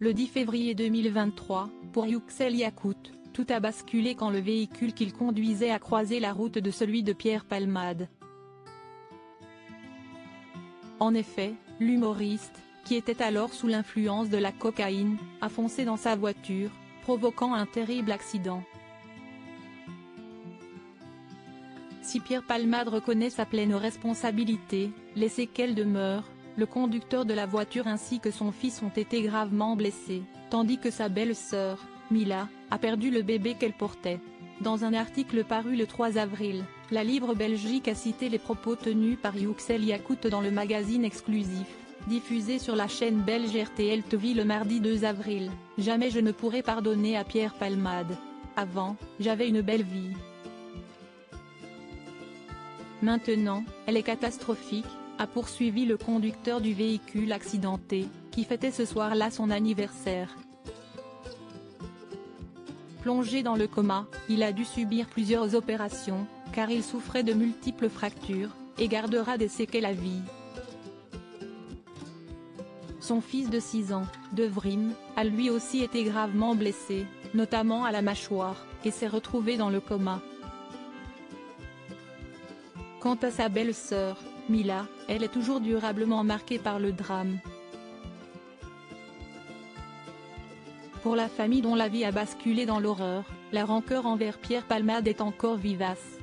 Le 10 février 2023, pour Yüksel Yakut, tout a basculé quand le véhicule qu'il conduisait a croisé la route de celui de Pierre Palmade. En effet, l'humoriste, qui était alors sous l'influence de la cocaïne, a foncé dans sa voiture, provoquant un terrible accident. Si Pierre Palmade reconnaît sa pleine responsabilité, les séquelles demeurent. Le conducteur de la voiture ainsi que son fils ont été gravement blessés, tandis que sa belle-sœur, Mila, a perdu le bébé qu'elle portait. Dans un article paru le 3 avril, la Libre Belgique a cité les propos tenus par Yüksel Yakut dans le magazine exclusif, diffusé sur la chaîne belge RTL TV le mardi 2 avril. « Jamais je ne pourrai pardonner à Pierre Palmade. Avant, j'avais une belle vie. Maintenant, elle est catastrophique », a poursuivi le conducteur du véhicule accidenté, qui fêtait ce soir-là son anniversaire. Plongé dans le coma, il a dû subir plusieurs opérations, car il souffrait de multiples fractures, et gardera des séquelles à vie. Son fils de 6 ans, Devrim, a lui aussi été gravement blessé, notamment à la mâchoire, et s'est retrouvé dans le coma. Quant à sa belle-sœur, Mila, elle est toujours durablement marquée par le drame. Pour la famille dont la vie a basculé dans l'horreur, la rancœur envers Pierre Palmade est encore vivace.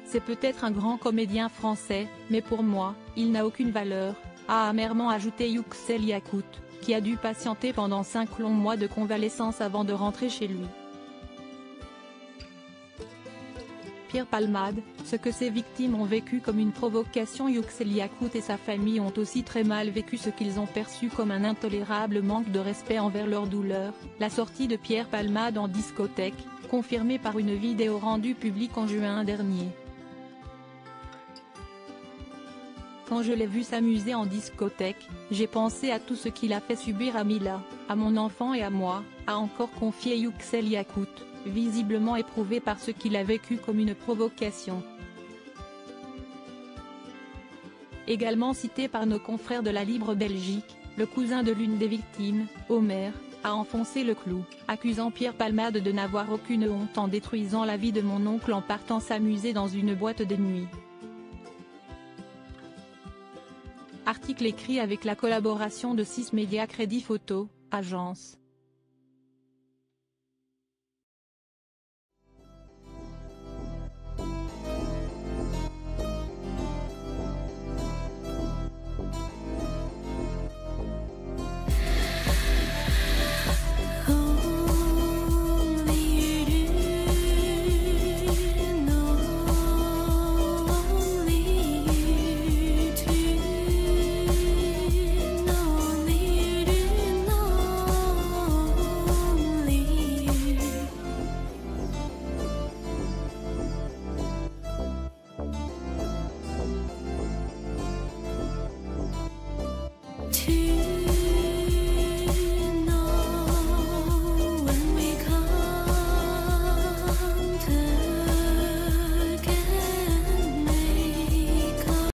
C'est peut-être un grand comédien français, mais pour moi, il n'a aucune valeur, a amèrement ajouté Yüksel Yakut, qui a dû patienter pendant 5 longs mois de convalescence avant de rentrer chez lui. Pierre Palmade, ce que ses victimes ont vécu comme une provocation. Yüksel Yakut et sa famille ont aussi très mal vécu ce qu'ils ont perçu comme un intolérable manque de respect envers leur douleur. La sortie de Pierre Palmade en discothèque, confirmée par une vidéo rendue publique en juin dernier. Quand je l'ai vu s'amuser en discothèque, j'ai pensé à tout ce qu'il a fait subir à Mila, à mon enfant et à moi, a encore confié Yüksel Yakut, visiblement éprouvé par ce qu'il a vécu comme une provocation. Également cité par nos confrères de la Libre Belgique, le cousin de l'une des victimes, Omer, a enfoncé le clou, accusant Pierre Palmade de n'avoir aucune honte en détruisant la vie de mon oncle en partant s'amuser dans une boîte de nuit. Article écrit avec la collaboration de 6 médias Crédit Photo, agence.